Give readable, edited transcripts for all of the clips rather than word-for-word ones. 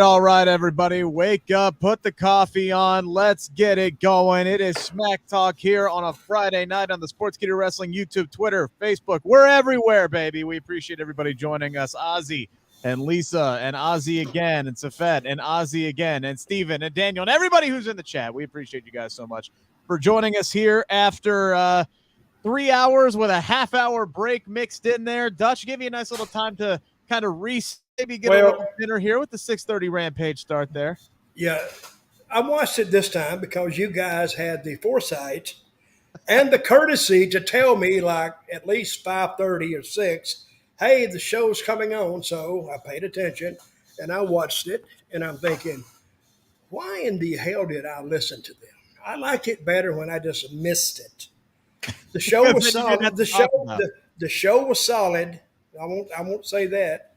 right, everybody. Wake up, put the coffee on. Let's get it going. It is Smack Talk here on a Friday night on the Sportskeeda Wrestling YouTube, Twitter, Facebook. We're everywhere, baby. We appreciate everybody joining us. Ozzy and Lisa and Ozzy again and Safet and Ozzy again and Steven and Daniel and everybody who's in the chat. We appreciate you guys so much for joining us here after 3 hours with a half-hour break mixed in there. Dutch, give you a nice little time to kind of maybe get a little dinner here with the 6:30 Rampage start there. Yeah, I watched it this time because you guys had the foresight and the courtesy to tell me like at least 5:30 or 6, hey, the show's coming on. So I paid attention and I watched it and I'm thinking, why in the hell did I listen to them? I like it better when I just missed it. The show was solid. The show was solid. I won't say that.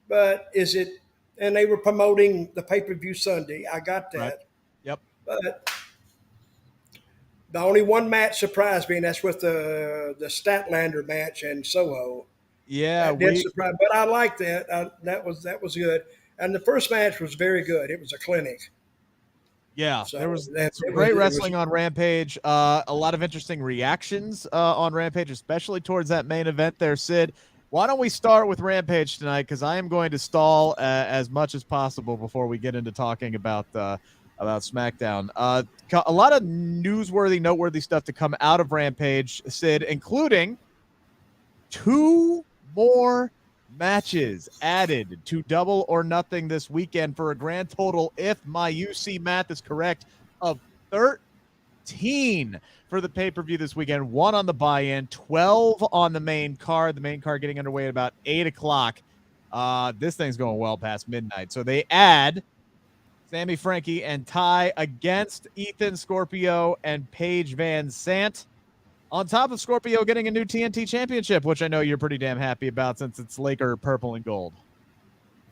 But is it? And they were promoting the pay-per-view Sunday. I got that. Right. Yep. But the only one match surprised me, and that's with the Statlander match and Soho. Yeah, that did surprise. But I like that. That was good. And the first match was very good. It was a clinic. Yeah, so there was some great wrestling on Rampage. A lot of interesting reactions on Rampage, especially towards that main event there, Sid. Why don't we start with Rampage tonight? Because I am going to stall as much as possible before we get into talking about SmackDown. A lot of noteworthy stuff to come out of Rampage, Sid, including 2 more matches added to Double or Nothing this weekend for a grand total, if my UC math is correct, of 13 for the pay-per-view this weekend. 1 on the buy-in, 12 on the main card. The main card getting underway at about 8 o'clock. This thing's going well past midnight. So they add Sammy, Frankie, and Ty against Ethan, Scorpio, and Paige Van Sant. On top of Scorpio getting a new TNT championship, which I know you're pretty damn happy about since it's Laker purple and gold.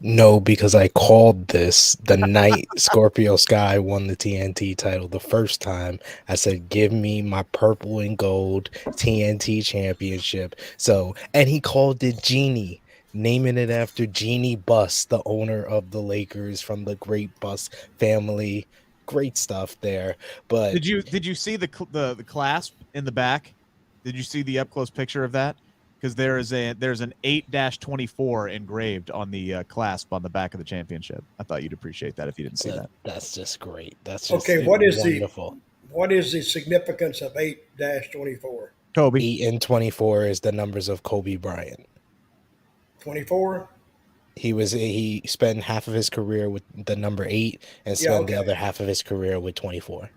No, because I called this the night Scorpio Sky won the TNT title the first time. I said, give me my purple and gold TNT championship. So, and he called it Genie, naming it after Jeannie Buss, the owner of the Lakers from the great Buss family. Great stuff there. But did you see the clasp in the back? Did you see the up close picture of that? Because there's an 8-24 engraved on the clasp on the back of the championship. I thought you'd appreciate that if you didn't see that. That's just great. That's just okay. wonderful. What is the significance of 8-24? Kobe. 8 and 24 is the numbers of Kobe Bryant. 24. He spent half of his career with the number 8 and spent the other half of his career with 24.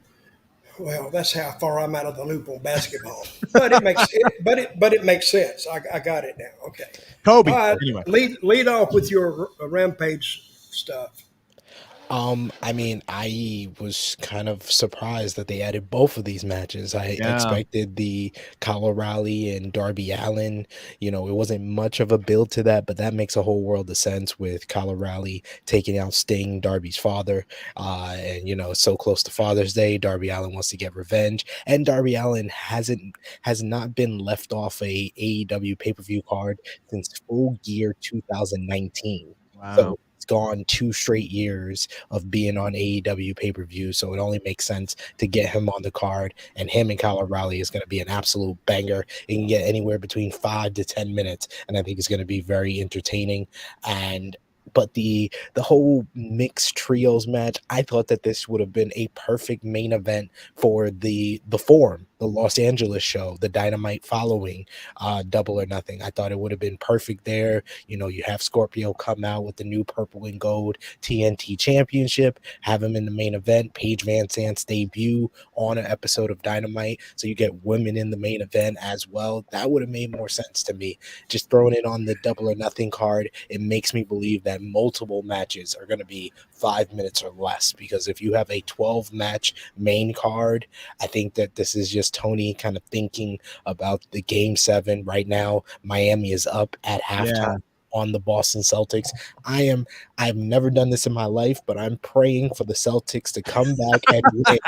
Well, that's how far I'm out of the loop on basketball, but it makes sense. I got it now. Okay, Kobe. Anyway, lead off with your Rampage stuff. I mean, I was kind of surprised that they added both of these matches. I expected the Kyle O'Reilly and Darby Allin. You know, it wasn't much of a build to that, but that makes a whole world of sense with Kyle O'Reilly taking out Sting, Darby's father. And, you know, so close to Father's Day, Darby Allin wants to get revenge. And Darby Allin has not been left off a AEW pay-per-view card since Full Gear 2019. Wow. So gone 2 straight years of being on AEW pay-per-view, so it only makes sense to get him on the card, and him and Kyle O'Reilly is going to be an absolute banger. It can get anywhere between 5 to 10 minutes, and I think it's going to be very entertaining. But the whole mixed trios match, I thought that this would have been a perfect main event for the Forum, the Los Angeles show, the Dynamite following Double or Nothing. I thought it would have been perfect there. You know, you have Scorpio come out with the new purple and gold TNT championship, have him in the main event, Paige Van Sant's debut on an episode of Dynamite, so you get women in the main event as well. That would have made more sense to me. Just throwing it on the Double or Nothing card, it makes me believe that multiple matches are going to be 5 minutes or less, because if you have a 12-match main card, I think that this is just Tony kind of thinking about the Game 7 right now. Miami is up at halftime. on the Boston Celtics. I've never done this in my life, but I'm praying for the Celtics to come back and win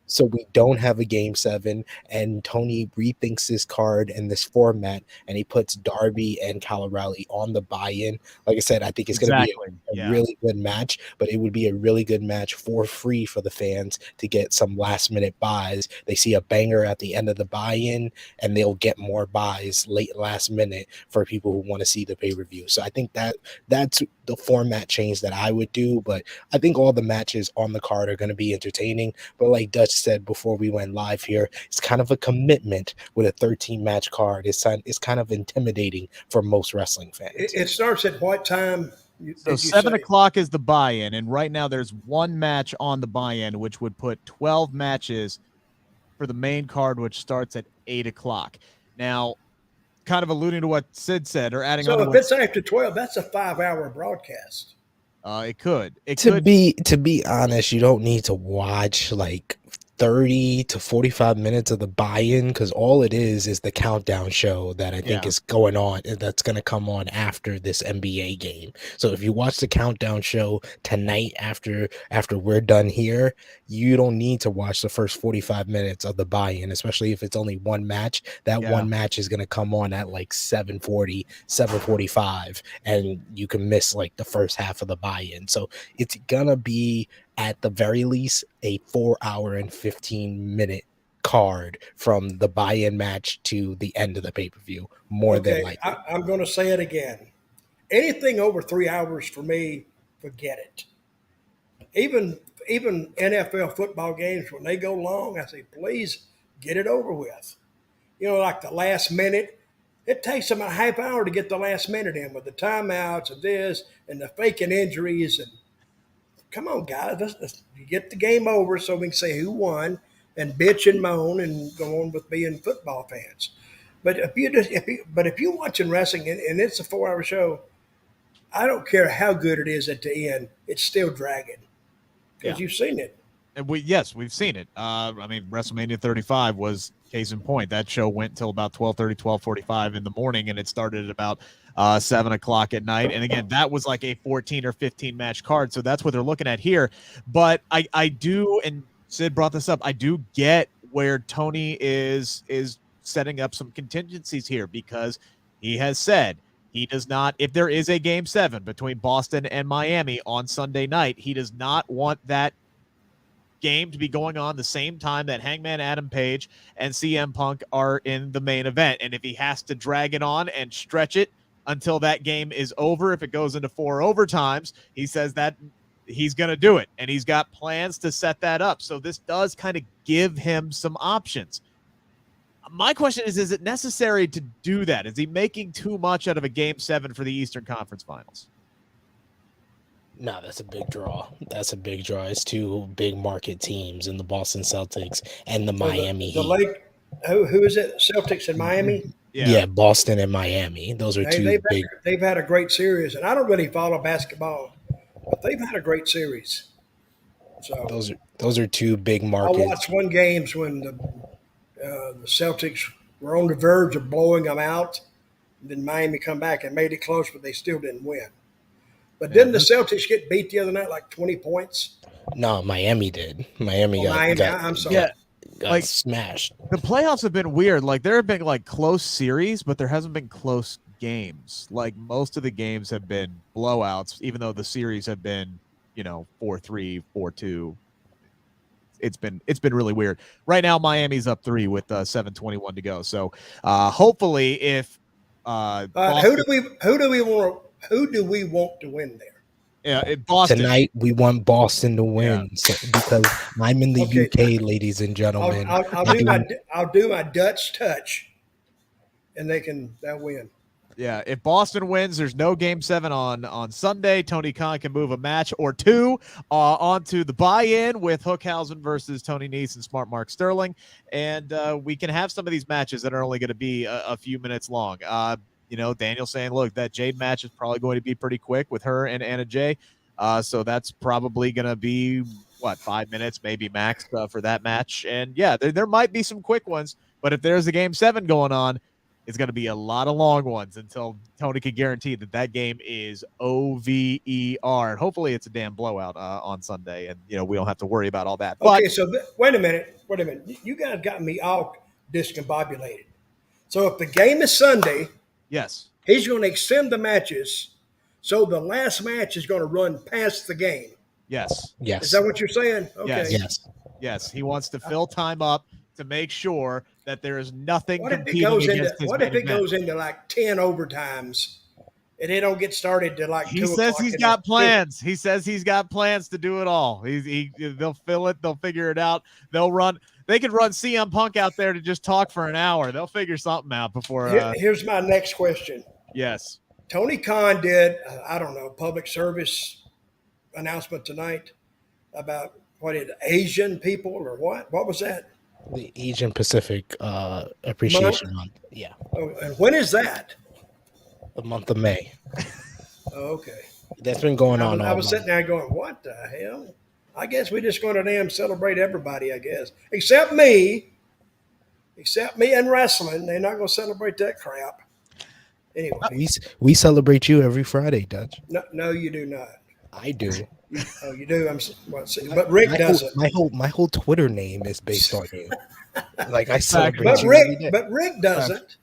so we don't have a game 7 and Tony rethinks this card and this format and he puts Darby and Colorado on the buy-in. Like I said, I think it's going to be a really good match, but it would be a really good match for free for the fans to get some last minute buys. They see a banger at the end of the buy-in and they'll get more buys late last minute for people who want to see the pay-per-view. So I think that's the format change that I would do, but I think all the matches on the card are going to be entertaining. But like Dutch said before we went live here, it's kind of a commitment with a 13 match card. It's kind of intimidating for most wrestling fans. It starts at what time? So 7 o'clock is the buy-in, and right now there's one match on the buy-in, which would put 12 matches for the main card, which starts at 8 o'clock. Now, kind of alluding to what Sid said, or adding on. So if it's after 12, that's a 5-hour broadcast. It could. To be honest, you don't need to watch like 30 to 45 minutes of the buy-in because all it is the countdown show that I think is going on, that's going to come on after this NBA game. So if you watch the countdown show tonight after we're done here, you don't need to watch the first 45 minutes of the buy-in, especially if it's only one match. That one match is going to come on at like 7:40, 7:45, and you can miss like the first half of the buy-in. So it's going to be at the very least a 4-hour and 15-minute card from the buy-in match to the end of the pay-per-view, more than likely. I'm going to say it again. Anything over 3 hours for me, forget it. Even NFL football games, when they go long, I say, please get it over with. You know, like the last minute, it takes them a half hour to get the last minute in with the timeouts and this and the faking injuries. And come on, guys, let's get the game over so we can say who won and bitch and moan and go on with being football fans. But if you're watching wrestling and it's a 4-hour show, I don't care how good it is at the end, it's still dragging because you've seen it. And we've seen it. I mean, WrestleMania 35 was case in point. That show went till about 12:30, 12:45 in the morning, and it started at about 7 o'clock at night. And again, that was like a 14 or 15 match card. So that's what they're looking at here. But I do, and Sid brought this up, I do get where Tony is setting up some contingencies here because he has said he does not, if there is a game 7 between Boston and Miami on Sunday night, he does not want that game to be going on the same time that Hangman Adam Page and CM Punk are in the main event. And if he has to drag it on and stretch it until that game is over, if it goes into 4 overtimes, he says that he's going to do it. And he's got plans to set that up. So this does kind of give him some options. My question is it necessary to do that? Is he making too much out of a game 7 for the Eastern Conference Finals? No, that's a big draw. That's a big draw. It's two big market teams in the Boston Celtics and the Miami Heat. Who is it? Celtics and Miami? Yeah, Boston and Miami. Those are two big. They've had a great series, and I don't really follow basketball, but they've had a great series. So those are two big markets. I watched one games when the Celtics were on the verge of blowing them out. And then Miami come back and made it close, but they still didn't win. But didn't the Celtics get beat the other night like 20 points? No, Miami did. Miami I'm sorry. Got smashed. The playoffs have been weird. Like there have been like close series, but there hasn't been close games. Like most of the games have been blowouts, even though the series have been, 4-3, 4-2. It's been really weird. Right now, Miami's up 3 with 7:21 to go. So hopefully, if who do we want to win there? Yeah, Boston. Tonight we want Boston to win because I'm in the UK, ladies and gentlemen. I'll do my Dutch touch, and they'll win. Yeah, if Boston wins, there's no game 7 on Sunday. Tony Khan can move a match or 2 onto the buy-in with Hookhausen versus Tony Nese and Smart Mark Sterling, and we can have some of these matches that are only going to be a few minutes long. Daniel saying, look, that Jade match is probably going to be pretty quick with her and Anna Jay. So that's probably going to be, 5 minutes, maybe max for that match. And, there might be some quick ones. But if there's a game 7 going on, It's going to be a lot of long ones until Tony can guarantee that game is over. And hopefully it's a damn blowout on Sunday, and we don't have to worry about all that. Okay, so wait a minute. You guys got me all discombobulated. So if the game is Sunday, yes, he's going to extend the matches, so the last match is going to run past the game. Yes. Is that what you're saying? Okay. Yes. He wants to fill time up to make sure that there is nothing What if it competing goes against into his What main if it event. goes into like 10 overtimes, and they don't get started to like 2 o'clock? He says he's got plans. He says he's got plans to do it all. They'll fill it. They'll figure it out. They'll run. They could run CM Punk out there to just talk for an hour. They'll figure something out before. Here's my next question. Yes. Tony Khan did, I don't know, public service announcement tonight about Asian people or what? What was that? The Asian Pacific Appreciation Month. Yeah. Oh, and when is that? The month of May. Oh, okay. That's been going on. I was sitting there going, what the hell? I guess we're just going to damn celebrate everybody, I guess. Except me and wrestling. They're not going to celebrate that crap. Anyway. We celebrate you every Friday, Dutch. No, you do not. I do. You do. But Rick doesn't. My whole Twitter name is based on you. Like I celebrate you every day. But Rick doesn't.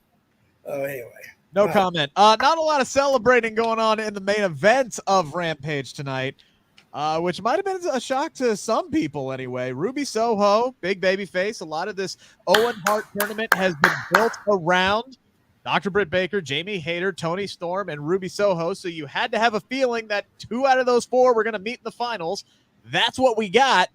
Anyway. No comment. Not a lot of celebrating going on in the main event of Rampage tonight, which might have been a shock to some people anyway. Ruby Soho, big baby face. A lot of this Owen Hart tournament has been built around Dr. Britt Baker, Jamie Hayter, Tony Storm, and Ruby Soho. So you had to have a feeling that 2 out of those 4 were going to meet in the finals. That's what we got.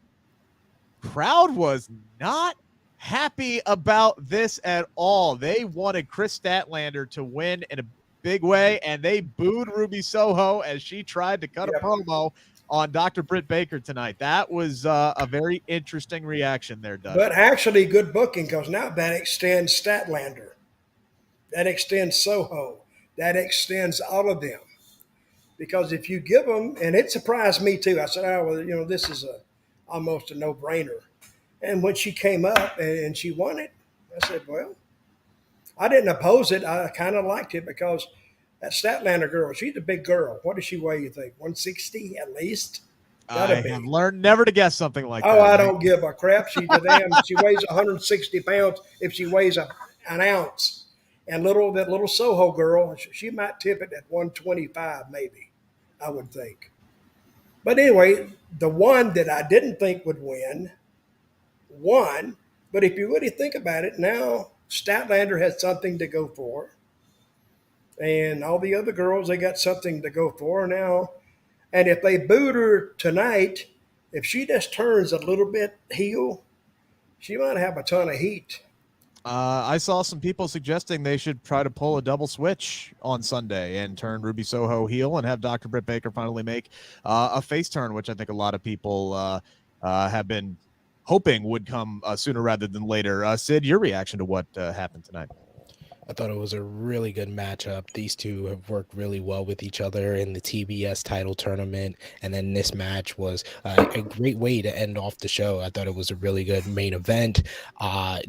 Crowd was not happy about this at all. They wanted Chris Statlander to win in a big way, and they booed Ruby Soho as she tried to cut a promo on Dr. Britt Baker tonight. That was a very interesting reaction there, Doug. But actually good booking, because now that extends Statlander. That extends Soho. That extends all of them. Because if you give them, and it surprised me too. I said, this is almost a no-brainer. And when she came up and she won it, I said, well, I didn't oppose it. I kind of liked it because that Statlander girl, she's a big girl. What does she weigh, you think? 160 at least? I have learned never to guess something like that. Oh, I don't give a crap. She weighs 160 pounds if she weighs an ounce. And that little Soho girl, she might tip it at 125 maybe, I would think. But anyway, the one that I didn't think would won. But if you really think about it, now Statlander has something to go for. And all the other girls, they got something to go for now. And if they booed her tonight, if she just turns a little bit heel, she might have a ton of heat. I saw some people suggesting they should try to pull a double switch on Sunday and turn Ruby Soho heel and have Dr. Britt Baker finally make a face turn, which I think a lot of people have been hoping would come sooner rather than later. Sid, your reaction to what happened tonight? I thought it was a really good matchup. These two have worked really well with each other in the TBS title tournament. And then this match was a great way to end off the show. I thought it was a really good main event.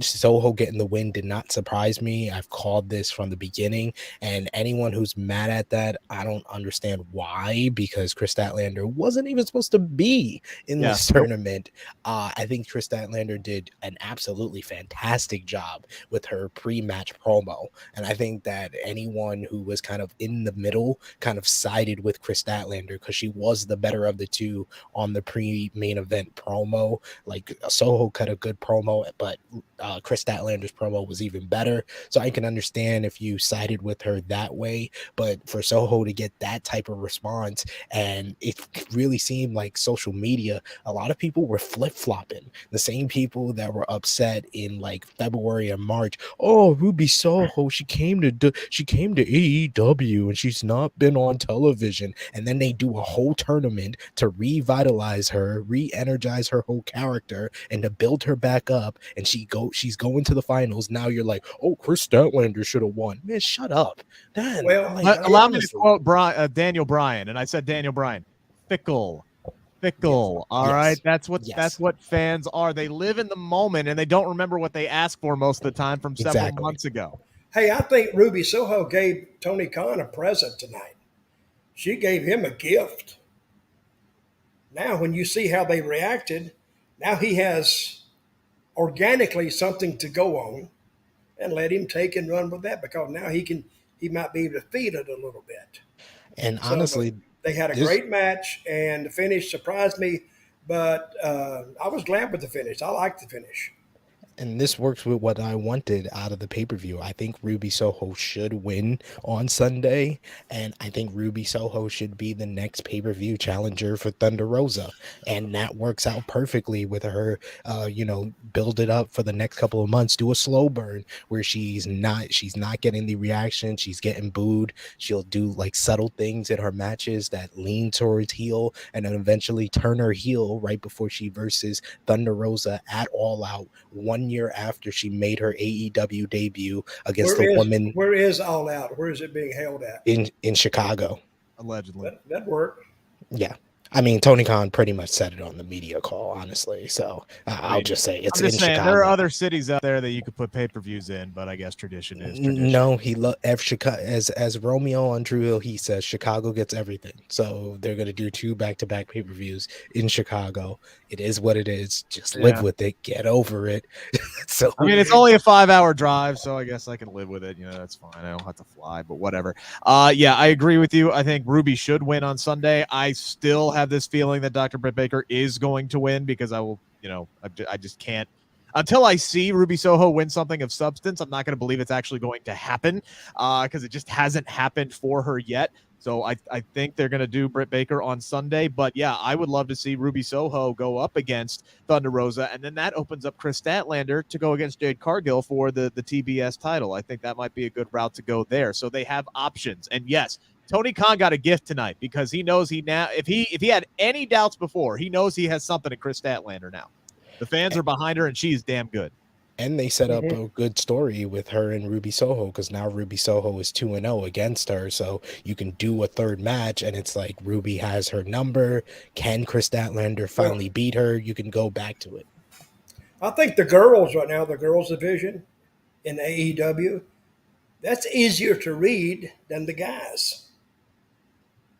Soho getting the win did not surprise me. I've called this from the beginning. And anyone who's mad at that, I don't understand why, because Chris Statlander wasn't even supposed to be in this tournament. I think Chris Statlander did an absolutely fantastic job with her pre-match promo. And I think that anyone who was kind of in the middle kind of sided with Chris Statlander because she was the better of the two on the pre-main event promo. Like Soho cut a good promo, but Chris Statlander's promo was even better. So I can understand if you sided with her that way, but for Soho to get that type of response, and it really seemed like social media, a lot of people were flip-flopping. The same people that were upset in like February and March, oh, Ruby Soho, she came to AEW and she's not been on television, and then they do a whole tournament to revitalize her, re-energize her whole character, and to build her back up, and she's going to the finals. Now you're like, oh, Chris Statlander should have won. Man, shut up. Man, well, allow me to quote Daniel Bryan, and I said Daniel Bryan, fickle. All right, that's what fans are. They live in the moment and they don't remember what they asked for most of the time from several months ago. Hey, I think Ruby Soho gave Tony Khan a present tonight. She gave him a gift. Now, when you see how they reacted, now he has organically something to go on, and let him take and run with that, because now he might be able to feed it a little bit. And So honestly, they had a great match, and the finish surprised me, but I was glad with the finish. I liked the finish. and this works with what I wanted out of the pay-per-view. I think Ruby Soho should win on Sunday, and I think Ruby Soho should be the next pay-per-view challenger for Thunder Rosa, and that works out perfectly with her. Build it up for the next couple of months. Do a slow burn where she's not getting the reaction. She's getting booed. She'll do like subtle things in her matches that lean towards heel, and then eventually turn her heel right before she versus Thunder Rosa at All Out 1 year after she made her AEW debut against the woman. Where is All Out? Where is it being held at? In Chicago. Allegedly. That worked. Yeah. I mean, Tony Khan pretty much said it on the media call, honestly. So I'll just say it's in Chicago. There are other cities out there that you could put pay-per-views in, but I guess tradition is tradition. No, as Romeo on Drew Hill, he says Chicago gets everything. So they're going to do 2 back-to-back pay-per-views in Chicago. It is what it is. Just live with it. Get over it. So I mean, it's only a 5-hour drive, so I guess I can live with it. That's fine. I don't have to fly, but whatever. Yeah, I agree with you. I think Ruby should win on Sunday. I still have this feeling that Dr. Britt Baker is going to win, because I will, I just can't. Until I see Ruby Soho win something of substance, I'm not going to believe it's actually going to happen, because it just hasn't happened for her yet. So I think they're going to do Britt Baker on Sunday. But, yeah, I would love to see Ruby Soho go up against Thunder Rosa, and then that opens up Chris Statlander to go against Jade Cargill for the TBS title. I think that might be a good route to go there. So they have options. And, yes, Tony Khan got a gift tonight, because he knows if he had any doubts before, he knows he has something in Chris Statlander now. The fans are behind her, and she's damn good. And they set up a good story with her and Ruby Soho, because now Ruby Soho is 2-0 against her. So you can do a third match, and it's like Ruby has her number. Can Chris Statlander finally beat her? You can go back to it. I think the girls right now, the girls division in AEW, that's easier to read than the guys.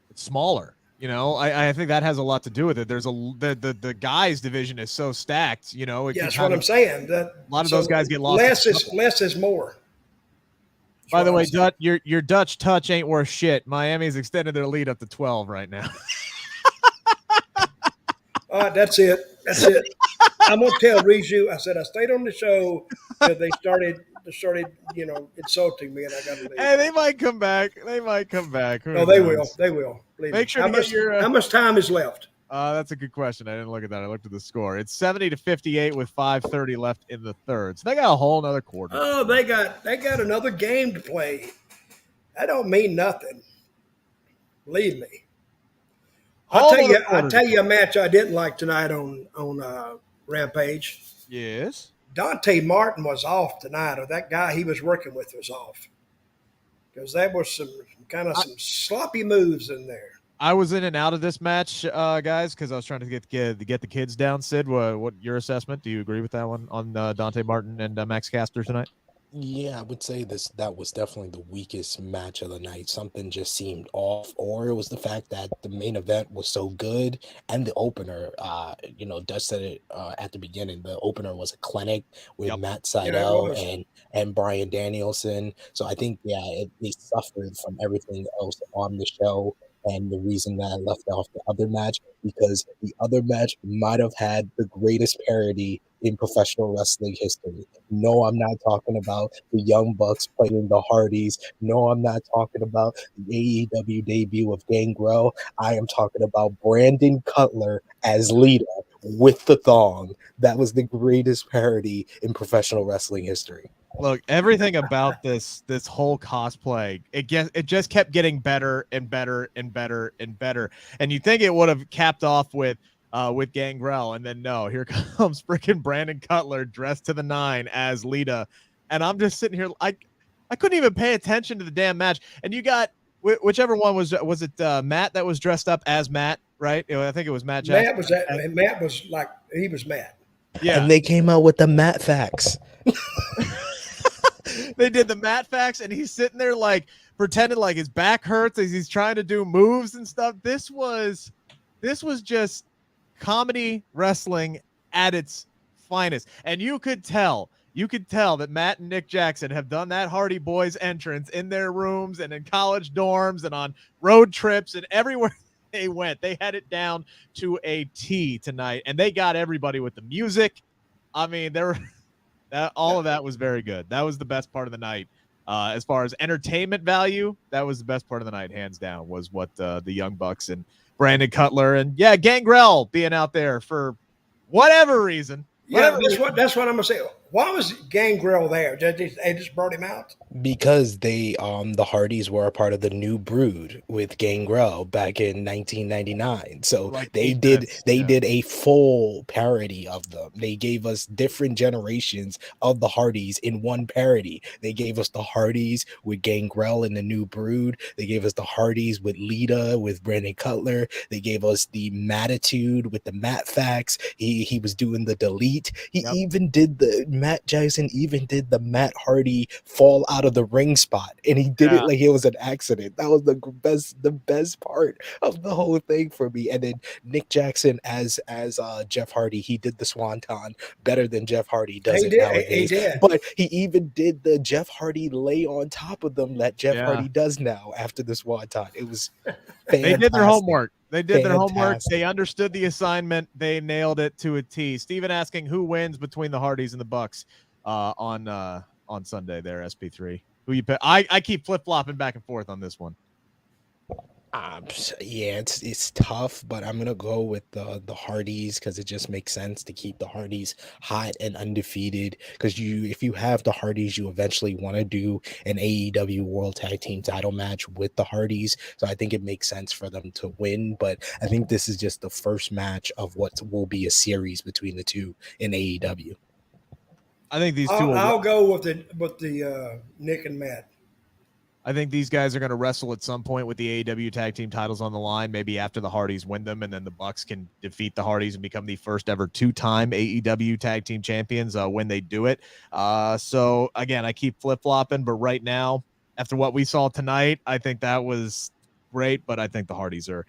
It's smaller. I think that has a lot to do with it. There's the guys division is so stacked. That's what I'm saying. A lot of those guys get lost. Less is more. That's By the way, your Dutch touch ain't worth shit. Miami's extended their lead up to 12 right now. All right, that's it. I'm gonna tell Riju. I said I stayed on the show till they started insulting me, and I got to leave. Hey, they might come back. No, they will. Make sure how much time is left? That's a good question. I didn't look at that. I looked at the score. It's 70-58 with 5:30 left in the third. So they got a whole another quarter. Oh, they got another game to play. That don't mean nothing. Believe me. I'll tell you a match I didn't like tonight on Rampage. Yes. Dante Martin was off tonight, or that guy he was working with was off, because there was some sloppy moves in there. I was in and out of this match, guys, because I was trying to get the kids down. Sid, what your assessment? Do you agree with that one on Dante Martin and Max Caster tonight? Yeah, I would say that was definitely the weakest match of the night. Something just seemed off, or it was the fact that the main event was so good, and the opener, Dutch said it at the beginning. The opener was a clinic with Matt Sydal and Bryan Danielson. So I think they suffered from everything else on the show. And the reason that I left off the other match, because the other match might have had the greatest parody in professional wrestling history. No, I'm not talking about the Young Bucks playing the Hardys. No, I'm not talking about the AEW debut of Gangrel. I am talking about Brandon Cutler as Lita with the thong. That was the greatest parody in professional wrestling history. Look, everything about this whole cosplay, it just kept getting better and better and better and better. And you think it would have capped off with Gangrel, and then no, here comes freaking Brandon Cutler dressed to the nine as Lita, and I'm just sitting here, I couldn't even pay attention to the damn match. And you got whichever one was it Matt that was dressed up as Matt, right? I think it was Matt Jackson. Matt was like he was Matt. Yeah, and they came out with the Matt facts. They did the mat facts, and he's sitting there like pretending like his back hurts as he's trying to do moves and stuff. This was just comedy wrestling at its finest. And you could tell that Matt and Nick Jackson have done that Hardy Boys entrance in their rooms and in college dorms and on road trips and everywhere they went. They had it down to a T tonight, and they got everybody with the music. I mean, all of that was very good. That was the best part of the night. As far as entertainment value, that was the best part of the night, hands down, was what the Young Bucks and Brandon Cutler and Gangrel being out there for whatever reason. That's what I'm gonna say. Why was Gangrel there? They just brought him out because the Hardys were a part of the New Brood with Gangrel back in 1999. So they did a full parody of them. They gave us different generations of the Hardys in one parody. They gave us the Hardys with Gangrel and the New Brood. They gave us the Hardys with Lita with Brandon Cutler. They gave us the Mattitude with the Matt Facts. He was doing the Delete. He even did Matt Jackson even did the Matt Hardy fall out of the ring spot, and he did it like it was an accident. That was the best part of the whole thing for me. And then Nick Jackson as Jeff Hardy, he did the Swanton better than Jeff Hardy does nowadays. But he even did the Jeff Hardy lay on top of them that Jeff Hardy does now after the Swanton. It was fantastic. They did their homework. Their homework. They understood the assignment. They nailed it to a T. Steven asking who wins between the Hardys and the Bucks on Sunday there, SP3. Who you pick? I keep flip-flopping back and forth on this one. It's tough, but I'm gonna go with the Hardys because it just makes sense to keep the Hardys hot and undefeated. Because if you have the Hardys, you eventually want to do an AEW World Tag Team Title match with the Hardys. So I think it makes sense for them to win. But I think this is just the first match of what will be a series between the two in AEW. I think these two. I'll go with the Nick and Matt. I think these guys are going to wrestle at some point with the AEW tag team titles on the line, maybe after the Hardys win them, and then the Bucks can defeat the Hardys and become the first ever two-time AEW tag team champions when they do it. So again, I keep flip-flopping, but right now, after what we saw tonight, I think that was great, but I think the Hardys are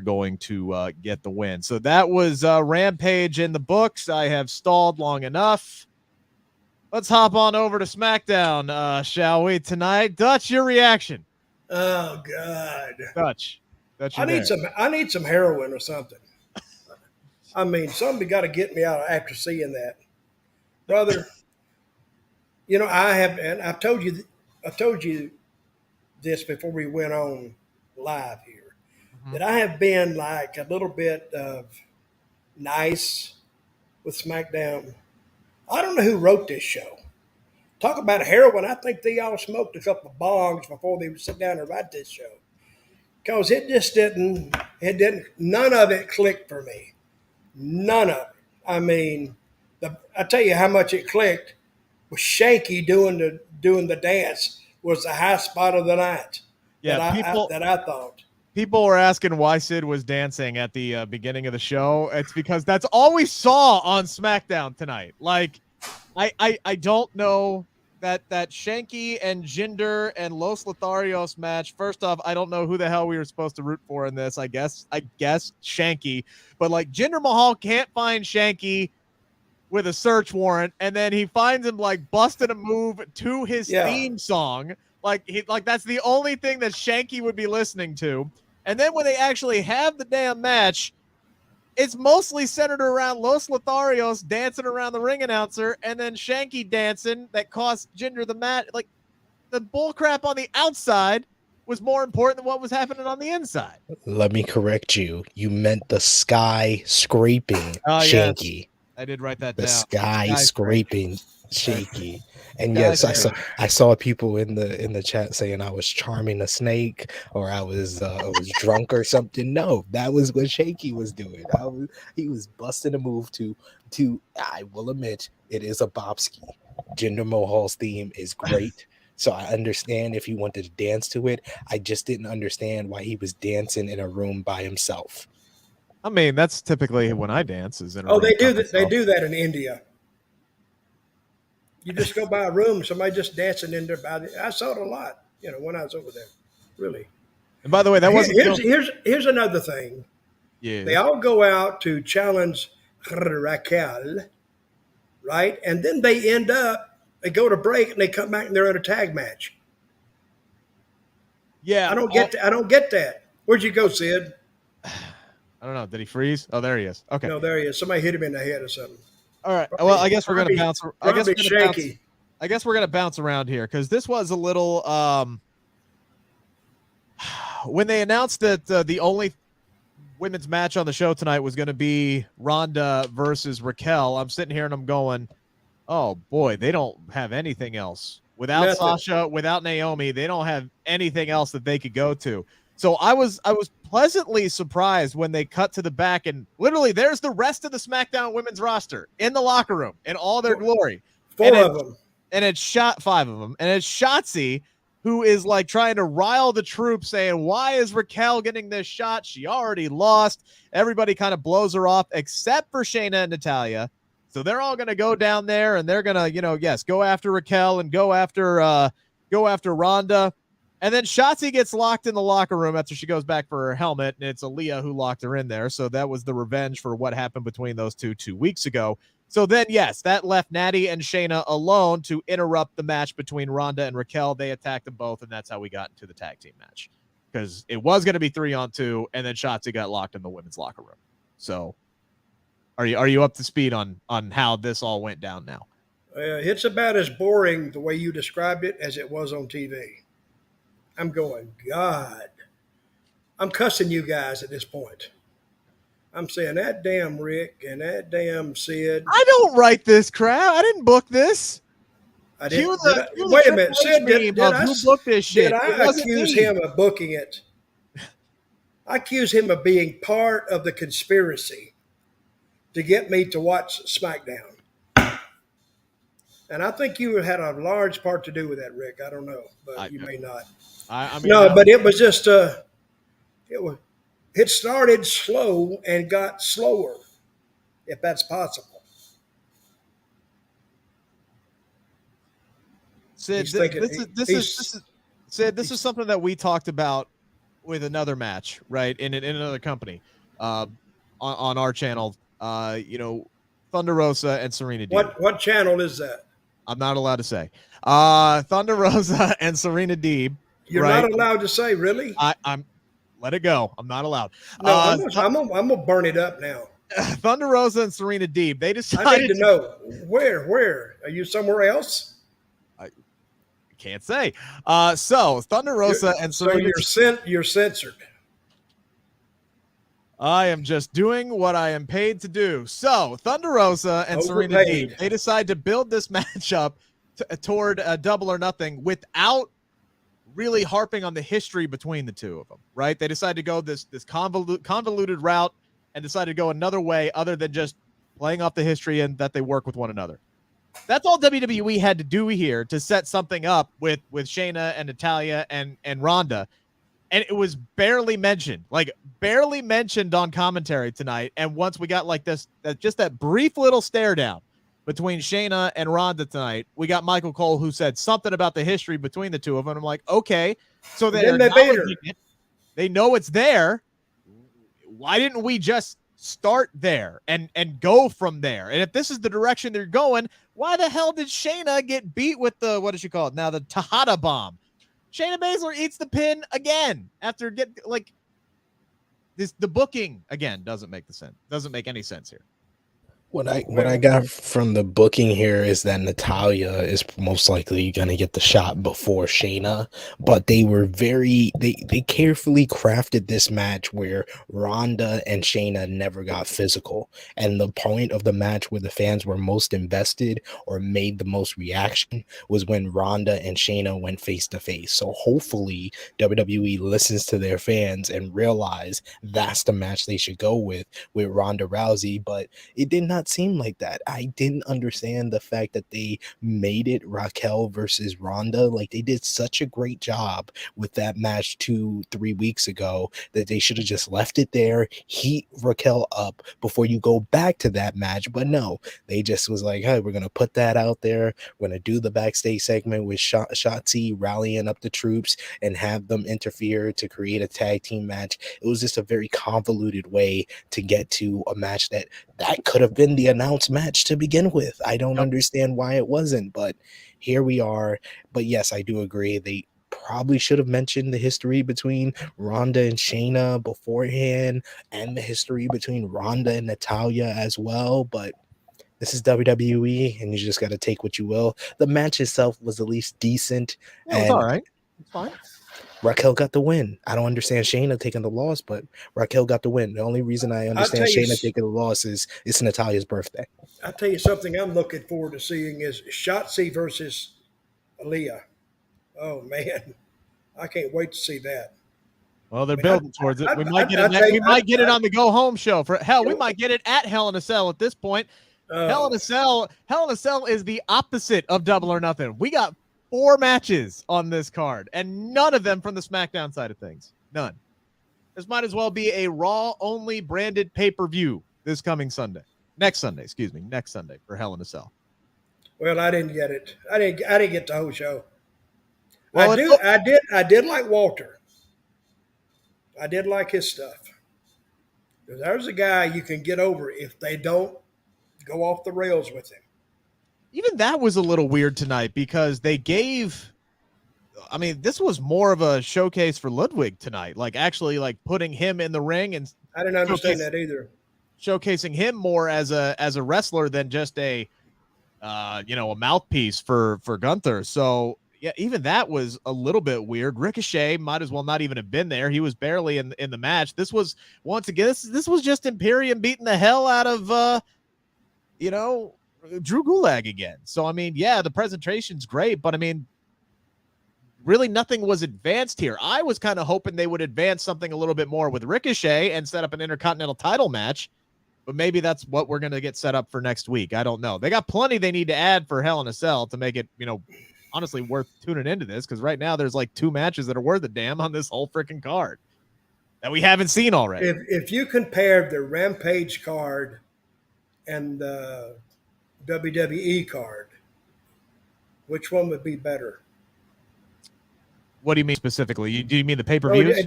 going to get the win. So that was Rampage in the books. I have stalled long enough. Let's hop on over to SmackDown, shall we, tonight? Dutch, your reaction. Oh, God. Dutch I need some heroin or something. I mean, somebody got to get me out after seeing that. Brother, I've told you this before we went on live here, that I have been like a little bit of nice with SmackDown. I don't know who wrote this show. Talk about heroin. I think they all smoked a couple of bongs before they would sit down and write this show. Because it none of it clicked for me. None of it. I mean, I tell you how much it clicked was Shanky doing the dance was the high spot of the night. Yeah, that I thought. People were asking why Sid was dancing at the beginning of the show. It's because that's all we saw on SmackDown tonight. Like, I don't know that Shanky and Jinder and Los Lotharios match. First off, I don't know who the hell we were supposed to root for in this. I guess Shanky, but like Jinder Mahal can't find Shanky with a search warrant, and then he finds him like busting a move to his theme song. Like that's the only thing that Shanky would be listening to. And then when they actually have the damn match, it's mostly centered around Los Lotharios dancing around the ring announcer, and then Shanky dancing that cost Jinder the match. Like, the bullcrap on the outside was more important than what was happening on the inside. Let me correct you. You meant the sky scraping Shanky. Yes. I did write that down. The sky scraping Shanky. And yes, I saw people in the chat saying I was charming a snake or I was drunk or something. No, that was what Shanky was doing. He was busting a move to I will admit it is a Bobski. Jinder Mahal's theme is great. So I understand if he wanted to dance to it. I just didn't understand why he was dancing in a room by himself. I mean, that's typically when I dance. Is in a room they do that. They do that in India. You just go by a room, somebody just dancing in there about it. I saw it a lot, when I was over there. Really. And by the way, that wasn't here's another thing. Yeah. They all go out to challenge Raquel, right? And then they go to break and they come back and they're in a tag match. Yeah. I don't get that. Where'd you go, Sid? I don't know. Did he freeze? Oh, there he is. Okay. No, there he is. Somebody hit him in the head or something. All right. Well, I guess we're gonna bounce. I guess we're gonna bounce around here because this was a little. When they announced that the only women's match on the show tonight was going to be Ronda versus Raquel, I'm sitting here and I'm going, oh boy, they don't have anything else without Sasha, without Naomi. They don't have anything else that they could go to. So I was pleasantly surprised when they cut to the back and literally there's the rest of the SmackDown women's roster in the locker room in all their glory. Five of them. And it's Shotzi, who is like trying to rile the troops, saying, why is Raquel getting this shot? She already lost. Everybody kind of blows her off except for Shayna and Natalya. So they're all going to go down there and they're going to, go after Raquel and go after Ronda. And then Shotzi gets locked in the locker room after she goes back for her helmet, and it's Aaliyah who locked her in there. So that was the revenge for what happened between those 2 weeks ago. So then, yes, that left Natty and Shayna alone to interrupt the match between Ronda and Raquel. They attacked them both, and that's how we got into the tag team match. Because it was going to be 3-on-2, and then Shotzi got locked in the women's locker room. So are you up to speed on how this all went down now? It's about as boring the way you described it as it was on TV. I'm going, God. I'm cussing you guys at this point. I'm saying that damn Rick and that damn Sid. I don't write this crap. I didn't book this. I didn't. Wait a minute, Sid. Who booked this shit? Did I accuse him of booking it? I accuse him of being part of the conspiracy to get me to watch SmackDown. And I think you had a large part to do with that, Rick. I don't know, but you may not. But it was just it started slow and got slower, if that's possible. Sid, this is something that we talked about with another match, right? In another company, on our channel. Thunder Rosa and Serena Deeb. What channel is that? I'm not allowed to say. Thunder Rosa and Serena Deeb. You're not allowed to say, really? I'm let it go. I'm not allowed. No, I'm gonna burn it up now. Thunder Rosa and Serena Deeb. They decided. I need to know where are you somewhere else? I can't say. So Thunder Rosa and Serena. So you're censored. I am just doing what I am paid to do. So Thunder Rosa and Serena Deeb, they decide to build this matchup toward Double or Nothing without really harping on the history between the two of them, right? They decided to go this convoluted route and decided to go another way other than just playing off the history and that they work with one another. That's all WWE had to do here to set something up with Shayna and Natalya and Ronda. And it was barely mentioned on commentary tonight. And once we got like that brief little stare down between Shayna and Ronda tonight, we got Michael Cole who said something about the history between the two of them. I'm like, okay, so they know it's there. Why didn't we just start there and go from there? And if this is the direction they're going, why the hell did Shayna get beat with the, what does she call it now, the Tejada bomb? Shayna Baszler eats the pin again after the booking again doesn't make any sense here. What I got from the booking here is that Natalya is most likely going to get the shot before Shayna, but they were they carefully crafted this match where Ronda and Shayna never got physical. And the point of the match where the fans were most invested or made the most reaction was when Ronda and Shayna went face to face. So hopefully WWE listens to their fans and realize that's the match they should go with Ronda Rousey, but it did not not seem like that. I didn't understand the fact that they made it Raquel versus Ronda. Like, they did such a great job with that match 2-3 weeks ago that they should have just left it there, heat Raquel up before you go back to that match. But no, they just was like, hey, we're gonna put that out there. We're gonna do the backstage segment with Shotzi rallying up the troops and have them interfere to create a tag team match. It was just a very convoluted way to get to a match that could have been the announced match to begin with. I don't understand why it wasn't, but here we are. But yes, I do agree. They probably should have mentioned the history between Ronda and Shayna beforehand, and the history between Ronda and Natalya as well. But this is WWE, and you just got to take what you will. The match itself was at least decent. Yeah, it was all right. It's fine. Raquel got the win. I don't understand Shayna taking the loss, but Raquel got the win. The only reason I understand Shayna taking the loss is it's Natalya's birthday. I'll tell you something I'm looking forward to seeing is Shotzi versus Aaliyah. Oh, man. I can't wait to see that. Well, they're building towards it. We might get it. We might get it on the go home show. For hell, we might get it at Hell in a Cell at this point. Hell in a Cell is the opposite of Double or Nothing. We got 4 matches on this card, and none of them from the SmackDown side of things. None. This might as well be a Raw only branded pay-per-view this coming Sunday. Next Sunday for Hell in a Cell. Well, I didn't get it. I didn't get the whole show. Well, I did like Walter. I did like his stuff. There's a guy you can get over if they don't go off the rails with him. Even that was a little weird tonight because they gave, I mean, this was more of a showcase for Ludwig tonight, like actually like putting him in the ring, and I didn't understand that either. Showcasing him more as a wrestler than just a mouthpiece for Gunther. So yeah, even that was a little bit weird. Ricochet might as well not even have been there. He was barely in the match. This was once again this was just Imperium beating the hell out of Drew Gulak again. So, I mean, yeah, the presentation's great, but I mean, really nothing was advanced here. I was kind of hoping they would advance something a little bit more with Ricochet and set up an Intercontinental title match, but maybe that's what we're going to get set up for next week. I don't know. They got plenty they need to add for Hell in a Cell to make it, honestly worth tuning into this, because right now there's like 2 matches that are worth a damn on this whole freaking card that we haven't seen already. If you compare the Rampage card and the WWE card, which one would be better? What do you mean specifically? Do you mean the pay-per-views?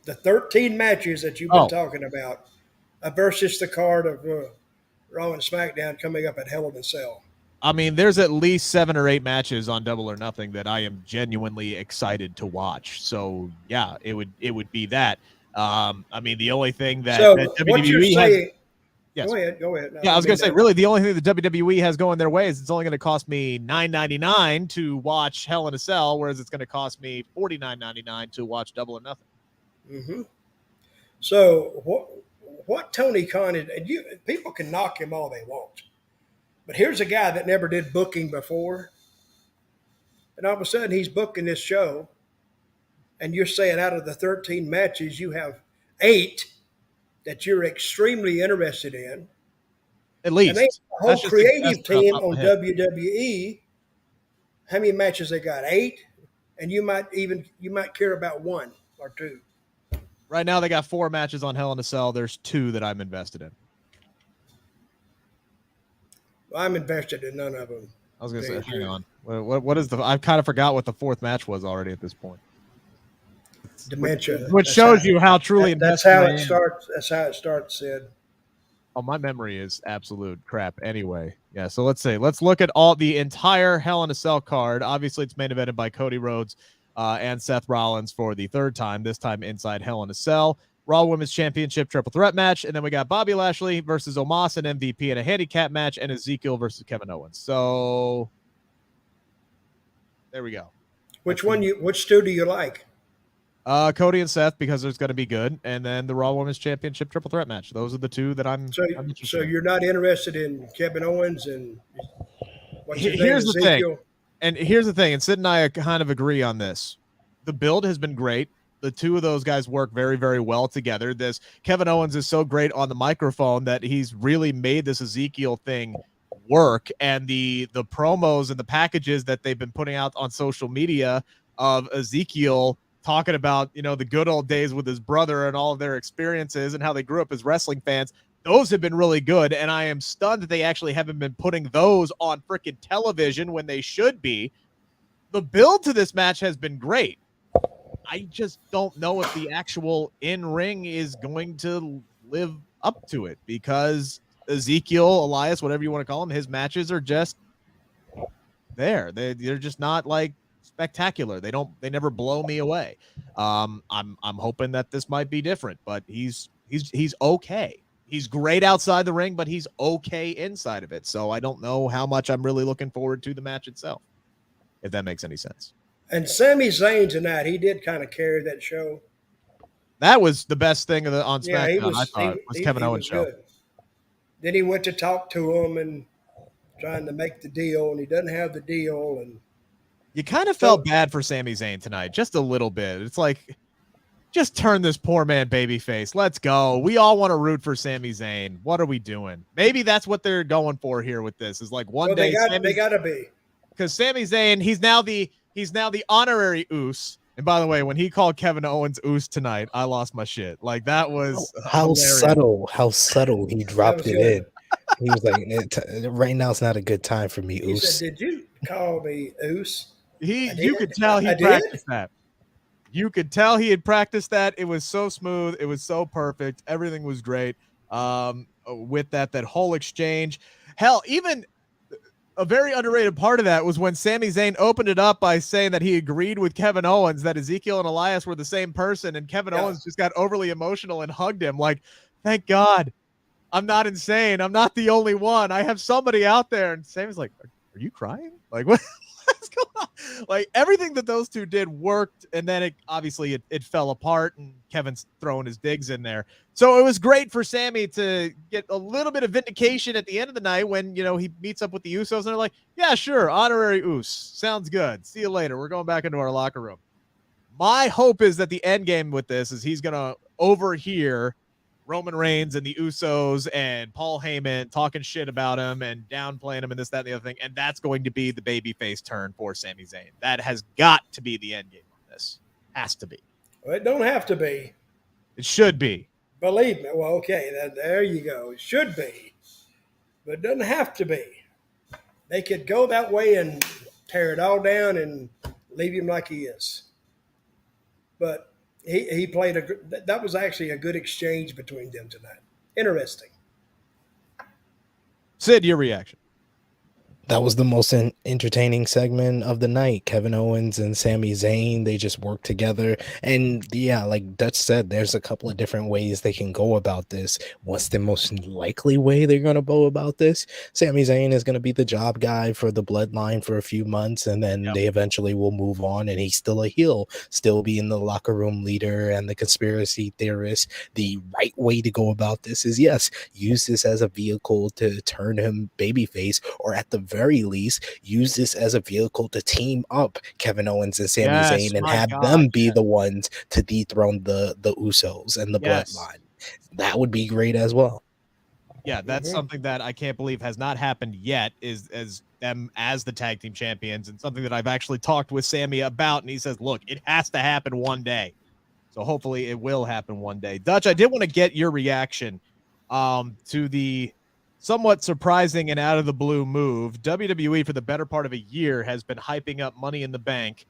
The 13 matches that you've been talking about versus the card of Raw and SmackDown coming up at Hell in a Cell. I mean, there's at least 7 or 8 matches on Double or Nothing that I am genuinely excited to watch. So yeah, it would be that. I mean, the only thing that WWE has. Yes. Go ahead. No, yeah, I was going to say, really, the only thing the WWE has going their way is it's only going to cost me $9.99 to watch Hell in a Cell, whereas it's going to cost me $49.99 to watch Double or Nothing. Mm-hmm. So what Tony Khan is, and people can knock him all they want, but here's a guy that never did booking before, and all of a sudden he's booking this show, and you're saying out of the 13 matches you have 8 that you're extremely interested in. At least. And they have a whole creative team on WWE. How many matches they got? 8? And you might care about 1 or 2. Right now they got 4 matches on Hell in a Cell. There's 2 that I'm invested in. Well, I'm invested in none of them. I was going to say, hang on. What is I kind of forgot what the 4th match was already at this point. Dementia, which shows you how truly invested. That's how it starts, Sid. Oh, my memory is absolute crap. Anyway, yeah. So let's look at all the entire Hell in a Cell card. Obviously, it's main evented by Cody Rhodes and Seth Rollins for the 3rd time. This time inside Hell in a Cell. Raw Women's Championship triple threat match, and then we got Bobby Lashley versus Omos and MVP in a handicap match, and Ezekiel versus Kevin Owens. So there we go. Which 2 do you like? Cody and Seth, because there's going to be good, and then the Raw Women's Championship triple threat match. Those are the 2 that I'm interested So you're not interested in Kevin Owens and here's the thing, and Sid and I kind of agree on this. The build has been great. the two of those guys work very, very well together. This Kevin Owens is so great on the microphone that he's really made this Ezekiel thing work, and the promos and the packages that they've been putting out on social media of Ezekiel talking about, the good old days with his brother and all of their experiences and how they grew up as wrestling fans. Those have been really good, and I am stunned that they actually haven't been putting those on freaking television when they should be. The build to this match has been great. I just don't know if the actual in-ring is going to live up to it, because Ezekiel, Elias, whatever you want to call him, his matches are just there. They're just not like spectacular. They never blow me away. I'm hoping that this might be different, but he's okay. He's great outside the ring, but he's okay inside of it. So I don't know how much I'm really looking forward to the match itself, if that makes any sense. And Sami Zayn tonight, he did kind of carry that show. That was the best thing on SmackDown, I thought, was Kevin Owens' show. Good. Then he went to talk to him and trying to make the deal, and he doesn't have the deal. And you kind of felt bad for Sami Zayn tonight, just a little bit. It's like, just turn this poor man babyface. Let's go. We all want to root for Sami Zayn. What are we doing? Maybe that's what they're going for here with this. Is like one day they got to be, because Sami Zayn, he's now the honorary Uce. And by the way, when he called Kevin Owens Uce tonight, I lost my shit. Like, that was how subtle he dropped it in. He was like, right now it's not a good time for me, Uce. He said, "Did you call me Uce?" You could tell he practiced that. You could tell he had practiced that. It was so smooth. It was so perfect. Everything was great. With that whole exchange. Hell, even a very underrated part of that was when Sami Zayn opened it up by saying that he agreed with Kevin Owens that Ezekiel and Elias were the same person, and Kevin Owens just got overly emotional and hugged him. Like, thank God, I'm not insane. I'm not the only one. I have somebody out there. And Sami's like, are you crying? Like, what's going on? Like, everything that those two did worked, and then it fell apart, and Kevin's throwing his digs in there. So it was great for Sami to get a little bit of vindication at the end of the night when, he meets up with the Usos, and they're like, yeah, sure, honorary Uce. Sounds good. See you later. We're going back into our locker room. My hope is that the end game with this is he's going to overhear Roman Reigns and the Usos and Paul Heyman talking shit about him and downplaying him and this, that, and the other thing. And that's going to be the babyface turn for Sami Zayn. That has got to be the end game on this. Has to be. Well, it don't have to be. It should be. Believe me. Well, okay, there you go. It should be. But it doesn't have to be. They could go that way and tear it all down and leave him like he is. But he played that was actually a good exchange between them tonight. Interesting. Sid, your reaction? That was the most entertaining segment of the night. Kevin Owens and Sami Zayn, they just work together. And yeah, like Dutch said, there's a couple of different ways they can go about this. What's the most likely way they're going to go about this? Sami Zayn is going to be the job guy for the bloodline for a few months, and then they eventually will move on, and he's still a heel, still being the locker room leader and the conspiracy theorist. The right way to go about this is, yes, use this as a vehicle to turn him babyface, or at the very least, use this as a vehicle to team up Kevin Owens and Sami Zayn and have them be the ones to dethrone the Usos and the bloodline. That would be great as well. Yeah, that's something that I can't believe has not happened yet, is as them as the tag team champions, and something that I've actually talked with Sami about, and he says, look, it has to happen one day. So hopefully it will happen one day. Dutch, I did want to get your reaction to the somewhat surprising and out of the blue move. WWE for the better part of a year has been hyping up Money in the Bank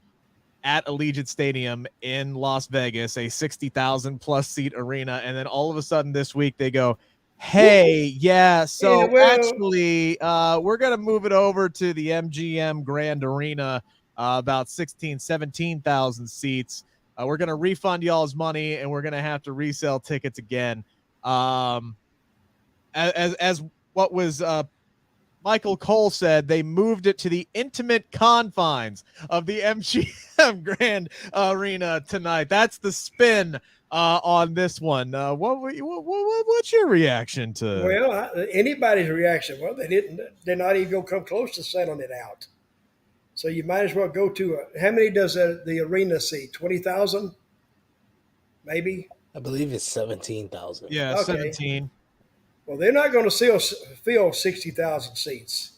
at Allegiant Stadium in Las Vegas, a 60,000 plus seat arena. And then all of a sudden this week they go, hey, actually, we're going to move it over to the MGM Grand Arena, about 17,000 seats. We're going to refund y'all's money, and we're going to have to resell tickets again. As what was Michael Cole said, they moved it to the intimate confines of the MGM Grand Arena tonight. That's the spin on this one. What's your reaction to? Well, anybody's reaction. Well, they're not even going to come close to settling it out. So you might as well go to how many does the arena seat? 20,000. maybe. I believe it's 17,000. Yeah, Okay. 17. Well, they're not going to fill 60,000 seats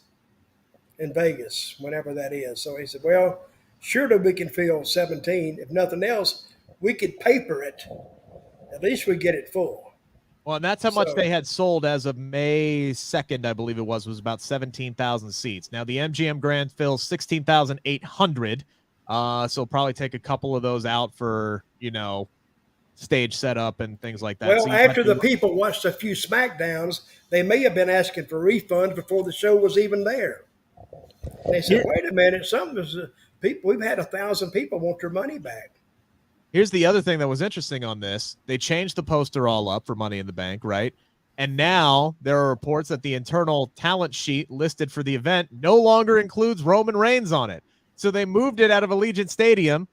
in Vegas, whenever that is. So he said, well, surely we can fill 17. If nothing else, we could paper it. At least we get it full. Well, and that's how much they had sold as of May 2nd, I believe it was about 17,000 seats. Now, the MGM Grand fills 16,800. So probably take a couple of those out for, stage setup and things like that. Well, so after the people watched a few SmackDowns, they may have been asking for refunds before the show was even there. And they said, wait a minute, we've had 1,000 people want their money back. Here's the other thing that was interesting on this. They changed the poster all up for Money in the Bank, right? And now there are reports that the internal talent sheet listed for the event no longer includes Roman Reigns on it. So they moved it out of Allegiant Stadium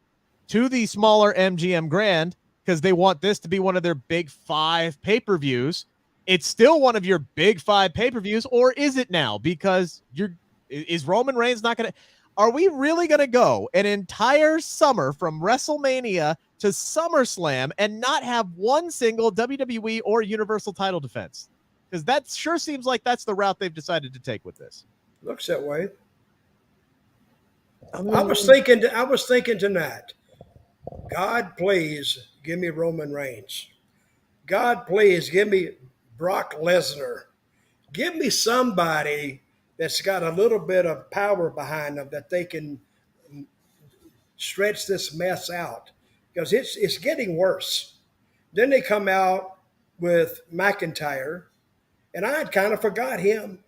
to the smaller MGM Grand because they want this to be one of their big 5 pay-per-views. It's still one of your big 5 pay-per-views, or is it now? Because is Roman Reigns not going to... Are we really going to go an entire summer from WrestleMania to SummerSlam and not have one single WWE or Universal title defense? Because that sure seems like that's the route they've decided to take with this. Looks that way. I was thinking tonight, God, please give me Roman Reigns. God, please give me Brock Lesnar. Give me somebody that's got a little bit of power behind them that they can stretch this mess out, because it's getting worse. Then they come out with McIntyre, and I had kind of forgot him.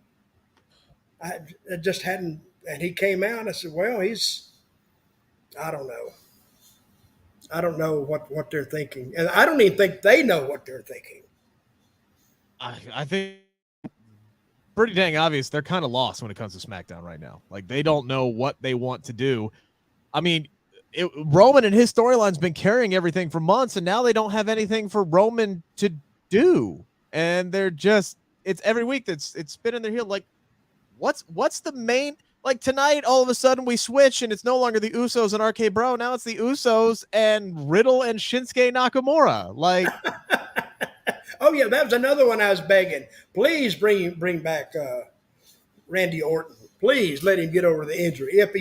I just hadn't, and he came out and I said, well, I don't know. I don't know what they're thinking. And I don't even think they know what they're thinking. I think pretty dang obvious they're kind of lost when it comes to SmackDown right now. Like, they don't know what they want to do. I mean, Roman and his storyline's been carrying everything for months, and now they don't have anything for Roman to do. And they're just, it's every week it's spinning their heel. Like, what's the main, like tonight, all of a sudden we switch and it's no longer the Usos and RK Bro. Now it's the Usos and Riddle and Shinsuke Nakamura. Like, oh yeah, that was another one I was begging. Please bring back Randy Orton. Please let him get over the injury if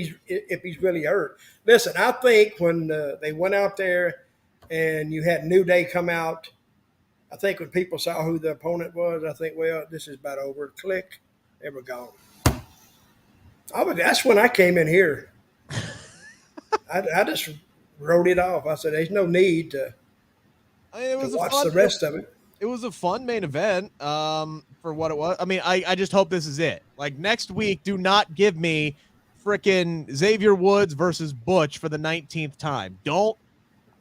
he's really hurt. Listen, I think when they went out there and you had New Day come out, I think when people saw who the opponent was, I think, well, this is about over. Click, they were gone. That's when I came in here. I just wrote it off. I said, there's no need to watch the rest of it. It was a fun main event for what it was. I mean, I just hope this is it. Like, next week, do not give me freaking Xavier Woods versus Butch for the 19th time. Don't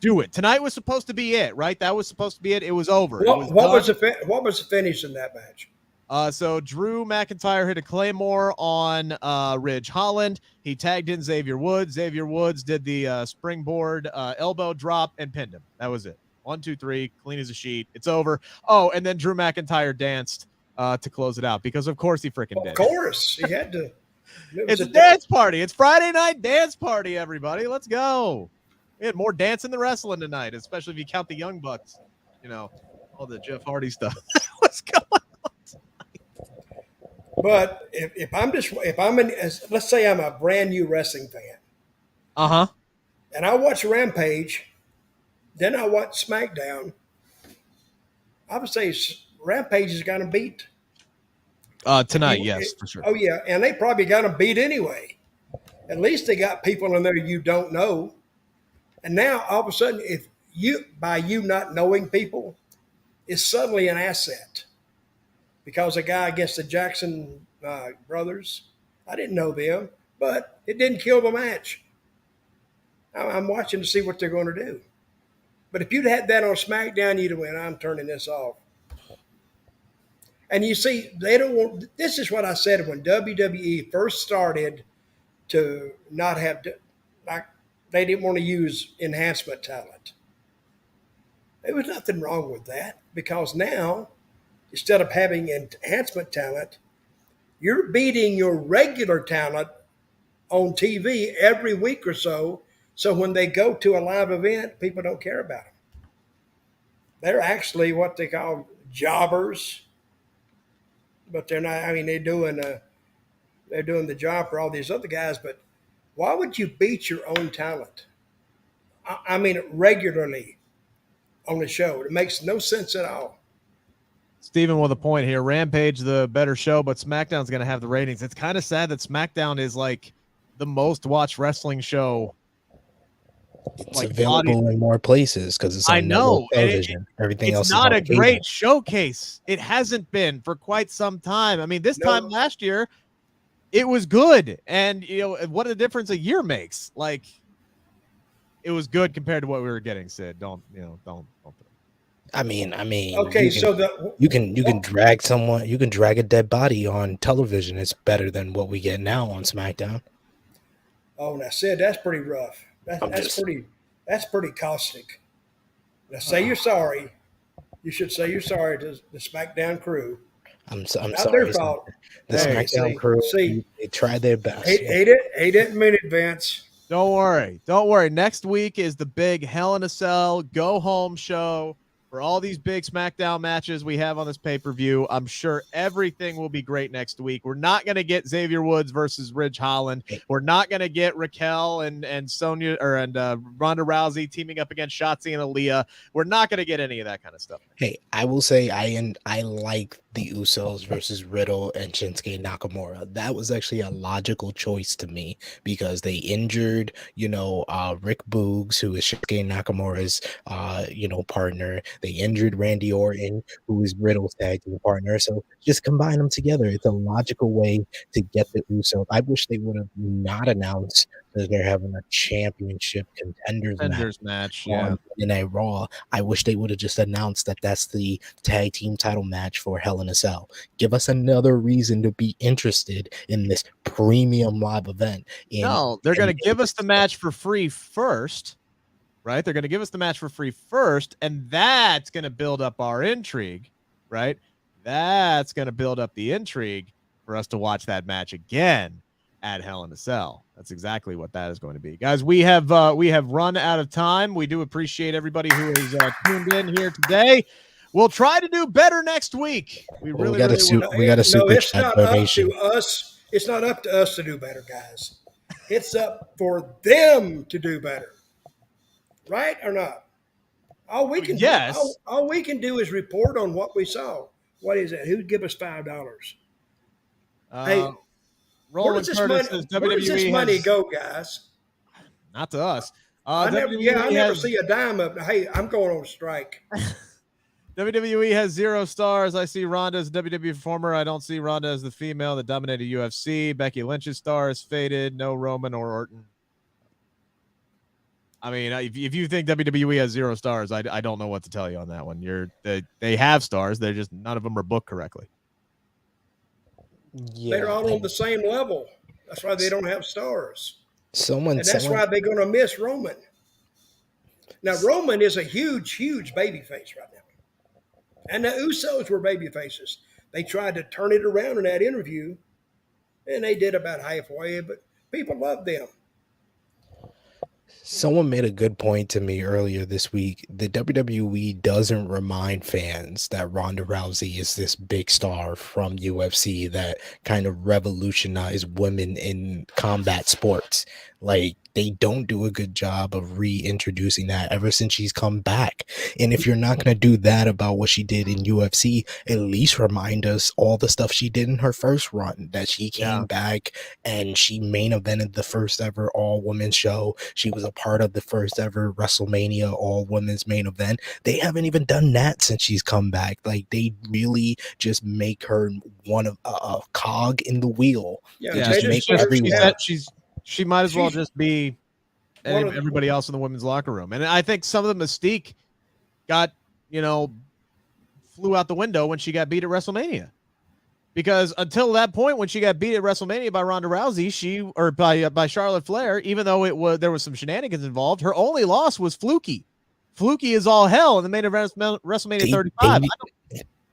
do it. Tonight was supposed to be it, right? That was supposed to be it. It was over. What was the finish in that match? So Drew McIntyre hit a Claymore on Ridge Holland. He tagged in Xavier Woods. Xavier Woods did the springboard elbow drop and pinned him. That was it. 1, 2, 3, clean as a sheet. It's over. Oh, and then Drew McIntyre danced to close it out because, of course, he freaking did. Of course. He had to. It's a dance party. It's Friday night dance party, everybody. Let's go. We had more dancing than wrestling tonight, especially if you count the Young Bucks. You know, all the Jeff Hardy stuff. What's going on? But let's say I'm a brand new wrestling fan. And I watch Rampage, then I watch SmackDown. I would say Rampage is going to beat tonight. Yes, for sure. Oh yeah, and they probably got them beat anyway. At least they got people in there you don't know. And now all of a sudden, by you not knowing people, is suddenly an asset. Because a guy against the Jackson brothers, I didn't know them, but it didn't kill the match. I'm watching to see what they're going to do. But if you'd had that on SmackDown, you'd have went, I'm turning this off. And you see, they don't want, this is what I said when WWE first started to not have, like, they didn't want to use enhancement talent. There was nothing wrong with that, because now, instead of having enhancement talent, you're beating your regular talent on TV every week or so. So when they go to a live event, people don't care about them. They're actually what they call jobbers, but they're not. I mean, they're doing the job for all these other guys. But why would you beat your own talent? I mean, regularly on the show. It makes no sense at all. Steven with a point here. Rampage, the better show, but SmackDown's going to have the ratings. It's kind of sad that SmackDown is like the most watched wrestling show. It's like available in more places because it's on network television. Everything else is not a great showcase. It hasn't been for quite some time. I mean, this time last year, it was good. And, you know, what a difference a year makes. Like, it was good compared to what we were getting, Sid. Don't. I mean. Okay, you can drag someone. You can drag a dead body on television. It's better than what we get now on SmackDown. Oh, now Sid, that's pretty rough. That's pretty caustic. Now say you're sorry. You should say you're sorry to the SmackDown crew. I'm not sorry. Their fault. The SmackDown crew. They tried their best. He didn't mean it, Vince. Don't worry. Next week is the big Hell in a Cell go home show for all these big SmackDown matches we have on this pay-per-view. I'm sure everything will be great next week. We're not going to get Xavier Woods versus Ridge Holland. We're not going to get Raquel and Sonya and Ronda Rousey teaming up against Shotzi and Aaliyah. We're not going to get any of that kind of stuff. Hey, I will say I like the Usos versus Riddle and Shinsuke Nakamura. That was actually a logical choice to me because they injured, Rick Boogs, who is Shinsuke Nakamura's, partner. They injured Randy Orton, who is Riddle's tag team partner. So just combine them together. It's a logical way to get the Usos. I wish they would have not announced that they're having a championship contenders match in a Raw. I wish they would have just announced that that's the tag team title match for Hell in a Cell. Give us another reason to be interested in this premium live event. They're going to give us the match for free first, right? They're going to give us the match for free first, and that's going to build up our intrigue, right? That's going to build up the intrigue for us to watch that match again at Hell in a Cell. That's exactly what that is going to be. Guys, we have run out of time. We do appreciate everybody who is tuned in here today. We'll try to do better next week. We got a super chat donation. It's not up to us to do better, guys. It's up for them to do better. Right or not? All we can do is report on what we saw. What is it? Who'd give us $5? Hey, where does this money go, guys? Not to us. I never see a dime of. Hey, I'm going on strike. WWE has 0 stars. I see Ronda as a WWE performer. I don't see Ronda as the female that dominated UFC. Becky Lynch's star is faded. No Roman or Orton. I mean, if you think WWE has 0 stars, I don't know what to tell you on that one. They have stars. They're just none of them are booked correctly. Yeah, they're all on the same level. That's why they don't have stars. Why they're going to miss Roman. Now, Roman is a huge babyface right now. And the Usos were babyfaces. They tried to turn it around in that interview, and they did about halfway, but people love them. Someone made a good point to me earlier this week. The WWE doesn't remind fans that Ronda Rousey is this big star from UFC that kind of revolutionized women in combat sports. Like, they don't do a good job of reintroducing that ever since she's come back. And if you're not going to do that about what she did in UFC, at least remind us all the stuff she did in her first run, that she came back and she main evented the first ever all women's show. She was a part of the first ever WrestleMania all women's main event. They haven't even done that since she's come back. Like, they really just make her one of a cog in the wheel. She might as well just be everybody else in the women's locker room. And I think some of the mystique got, flew out the window when she got beat at WrestleMania. Because until that point, when she got beat at WrestleMania by Ronda Rousey, by Charlotte Flair, even though there was some shenanigans involved, her only loss was fluky. Fluky is all hell in the main event WrestleMania 35.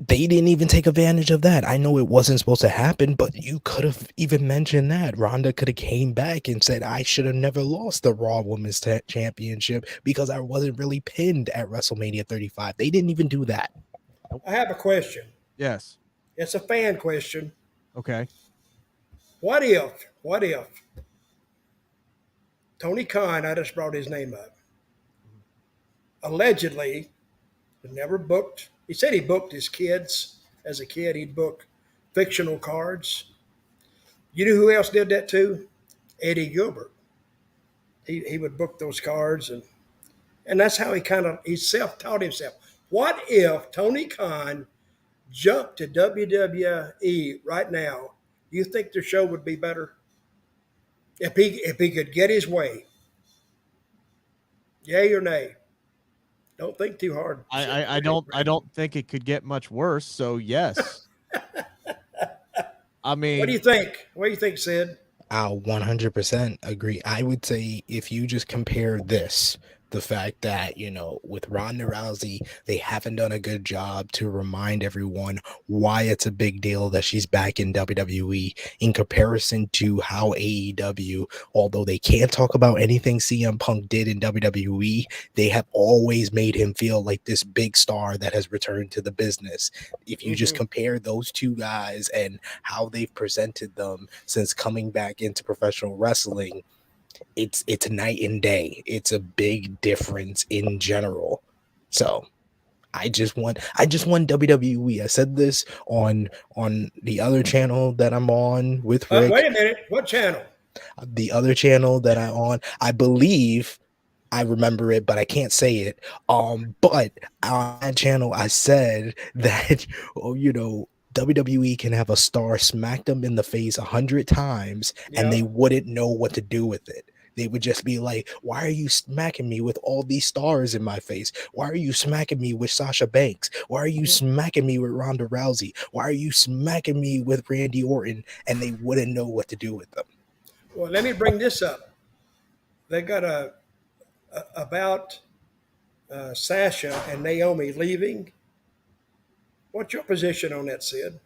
They didn't even take advantage of that. I know it wasn't supposed to happen, but you could have even mentioned that. Ronda could have came back and said, I should have never lost the Raw Women's Championship because I wasn't really pinned at WrestleMania 35. They didn't even do that. I have a question. Yes. It's a fan question. Okay. What if Tony Khan, I just brought his name up, allegedly never booked, he said he booked his kids as a kid, he'd book fictional cards. You know who else did that too? Eddie Gilbert. He would book those cards, and that's how he self-taught himself. What if Tony Khan jumped to WWE right now? Do you think their show would be better? If he could get his way. Yay or nay? Don't think too hard. I don't think it could get much worse. So yes. I mean, what do you think? What do you think, Sid? I'll 100% agree. I would say if you just compare this, the fact that, with Ronda Rousey, they haven't done a good job to remind everyone why it's a big deal that she's back in WWE in comparison to how AEW, although they can't talk about anything CM Punk did in WWE, they have always made him feel like this big star that has returned to the business. If you just compare those two guys and how they've presented them since coming back into professional wrestling, it's night and day. It's a big difference in general. So I just want WWE. I said this on the other channel that I'm on with Rick. Wait a minute. What channel? The other channel that I'm on. I believe I remember it, but I can't say it. But on that channel, I said that WWE can have a star smack them in the face 100 times and they wouldn't know what to do with it. They would just be like, why are you smacking me with all these stars in my face? Why are you smacking me with Sasha Banks? Why are you smacking me with Ronda Rousey? Why are you smacking me with Randy Orton? And they wouldn't know what to do with them. Well, let me bring this up. They got about Sasha and Naomi leaving. What's your position on that, Sid?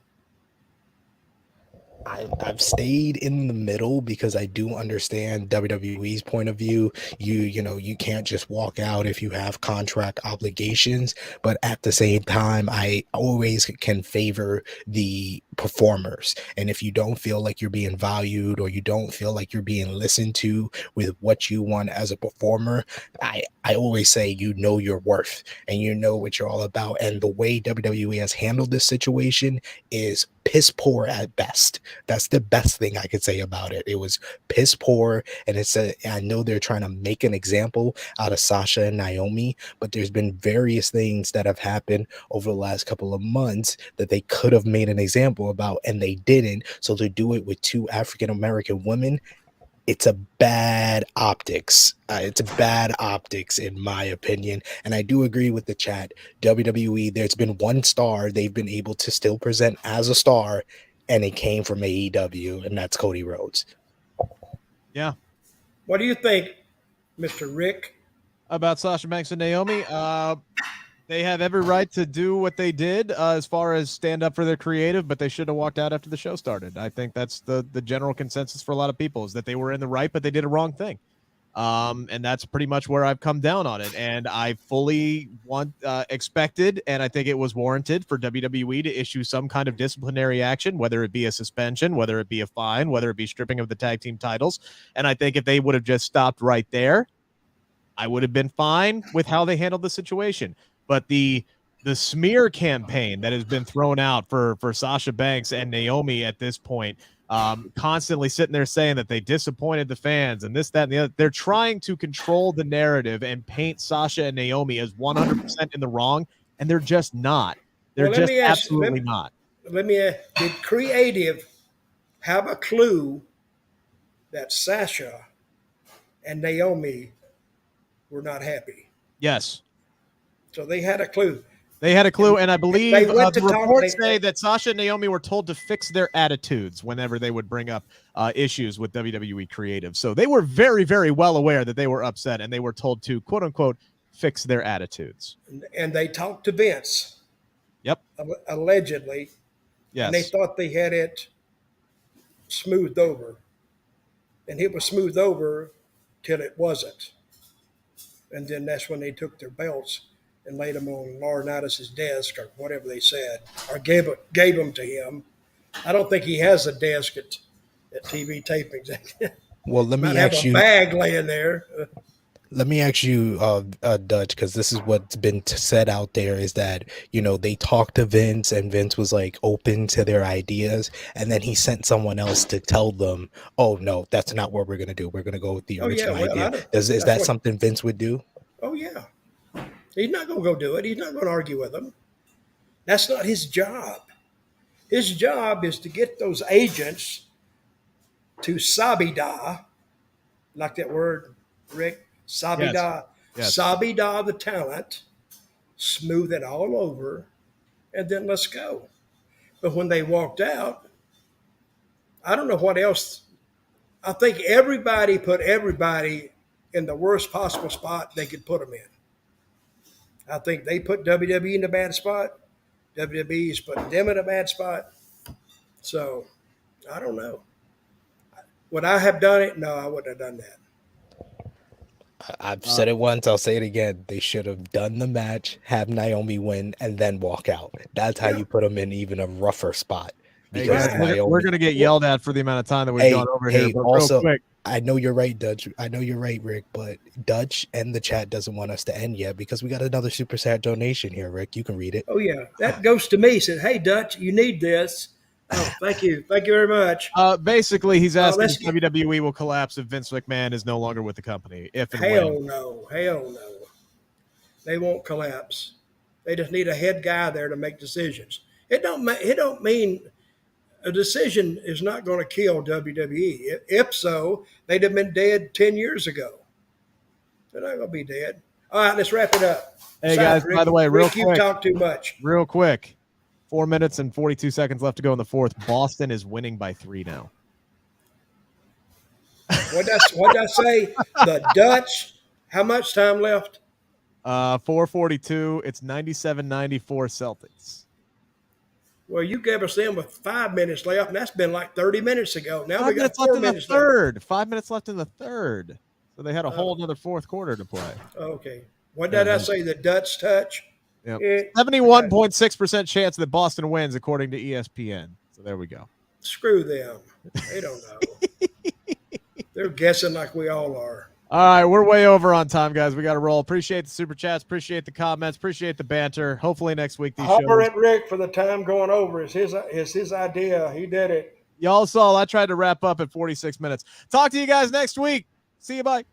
I've stayed in the middle because I do understand WWE's point of view. You can't just walk out if you have contract obligations, but at the same time, I always can favor the performers. And if you don't feel like you're being valued or you don't feel like you're being listened to with what you want as a performer, I always say you know your worth and you know what you're all about. And the way WWE has handled this situation is piss poor at best. That's the best thing I could say about it. It was piss poor, and I know they're trying to make an example out of Sasha and Naomi, but there's been various things that have happened over the last couple of months that they could have made an example about, and they didn't. So to do it with two African American women, it's a bad optics. It's a bad optics in my opinion. And I do agree with the chat. WWE, there's been one star they've been able to still present as a star, and it came from AEW, and that's Cody Rhodes. Yeah. What do you think, Mr. Rick? About Sasha Banks and Naomi? They have every right to do what they did as far as stand up for their creative, but they should have walked out after the show started. I think that's the general consensus for a lot of people, is that they were in the right, but they did a wrong thing. And that's pretty much where I've come down on it. And I fully expected, and I think it was warranted for WWE to issue some kind of disciplinary action, whether it be a suspension, whether it be a fine, whether it be stripping of the tag team titles. And I think if they would have just stopped right there, I would have been fine with how they handled the situation. But the smear campaign that has been thrown out for Sasha Banks and Naomi at this point, constantly sitting there saying that they disappointed the fans and this, that, and the other. They're trying to control the narrative and paint Sasha and Naomi as 100% in the wrong, and they're just not. They're absolutely not. Let me ask, did creative have a clue that Sasha and Naomi were not happy? Yes. So they had a clue. They had a clue, and I believe the reports say that Sasha and Naomi were told to fix their attitudes whenever they would bring up issues with WWE creative. So they were very, very well aware that they were upset, and they were told to, quote-unquote, fix their attitudes. And they talked to Vince. Yep. Allegedly. Yes. And they thought they had it smoothed over. And it was smoothed over till it wasn't. And then that's when they took their belts and laid them on Laurinaitis' desk or whatever they said, or gave them to him. I don't think he has a desk at TV tapings. Well, let me have a bag laying there. Let me ask you, Dutch, because this is what's been said out there is that, they talked to Vince and Vince was like open to their ideas. And then he sent someone else to tell them, oh, no, that's not what we're going to do. We're going to go with the original idea. Is that something Vince would do? Oh, yeah. He's not going to go do it. He's not going to argue with them. That's not his job. His job is to get those agents to sabida, like that word, Rick, sabida, yes. Sabida the talent, smooth it all over, and then let's go. But when they walked out, I don't know what else. I think everybody put everybody in the worst possible spot they could put them in. I think they put WWE in a bad spot. WWE's putting them in a bad spot. So, I don't know. Would I have done it? No, I wouldn't have done that. I've said it once. I'll say it again. They should have done the match, have Naomi win, and then walk out. That's how you put them in even a rougher spot. Because we're going to get yelled at for the amount of time that we've gone over here. But also, real quick, I know you're right, Dutch. I know you're right, Rick. But Dutch and the chat doesn't want us to end yet because we got another super chat donation here, Rick. You can read it. Oh, yeah. That goes to me. He said, hey, Dutch, you need this. Oh, thank you. Thank you very much. Basically, he's asking if WWE will collapse if Vince McMahon is no longer with the company. If and Hell when. no. Hell no. They won't collapse. They just need a head guy there to make decisions. It don't mean a decision is not going to kill WWE. If so, they'd have been dead 10 years ago. They're not going to be dead. All right, let's wrap it up. Hey, guys, by the way, real quick. You talk too much. Real quick. 4 minutes and 42 seconds left to go in the fourth. Boston is winning by 3 now. What did I say? The Dutch, how much time left? 4:42. It's 97-94 Celtics. Well, you gave us them with 5 minutes left, and that's been like 30 minutes ago. Now we got 4 4 minutes minutes left. 5 minutes left in the third. So they had a whole another fourth quarter to play. Okay. What did I say? The Dutch touch? Yep. 71.6% chance that Boston wins, according to ESPN. So there we go. Screw them. They don't know. They're guessing like we all are. All right, we're way over on time, guys. We got to roll. Appreciate the super chats. Appreciate the comments. Appreciate the banter. Hopefully next week these Holler at Rick for the time going over. It's his idea. He did it. Y'all saw I tried to wrap up at 46 minutes. Talk to you guys next week. See you. Bye.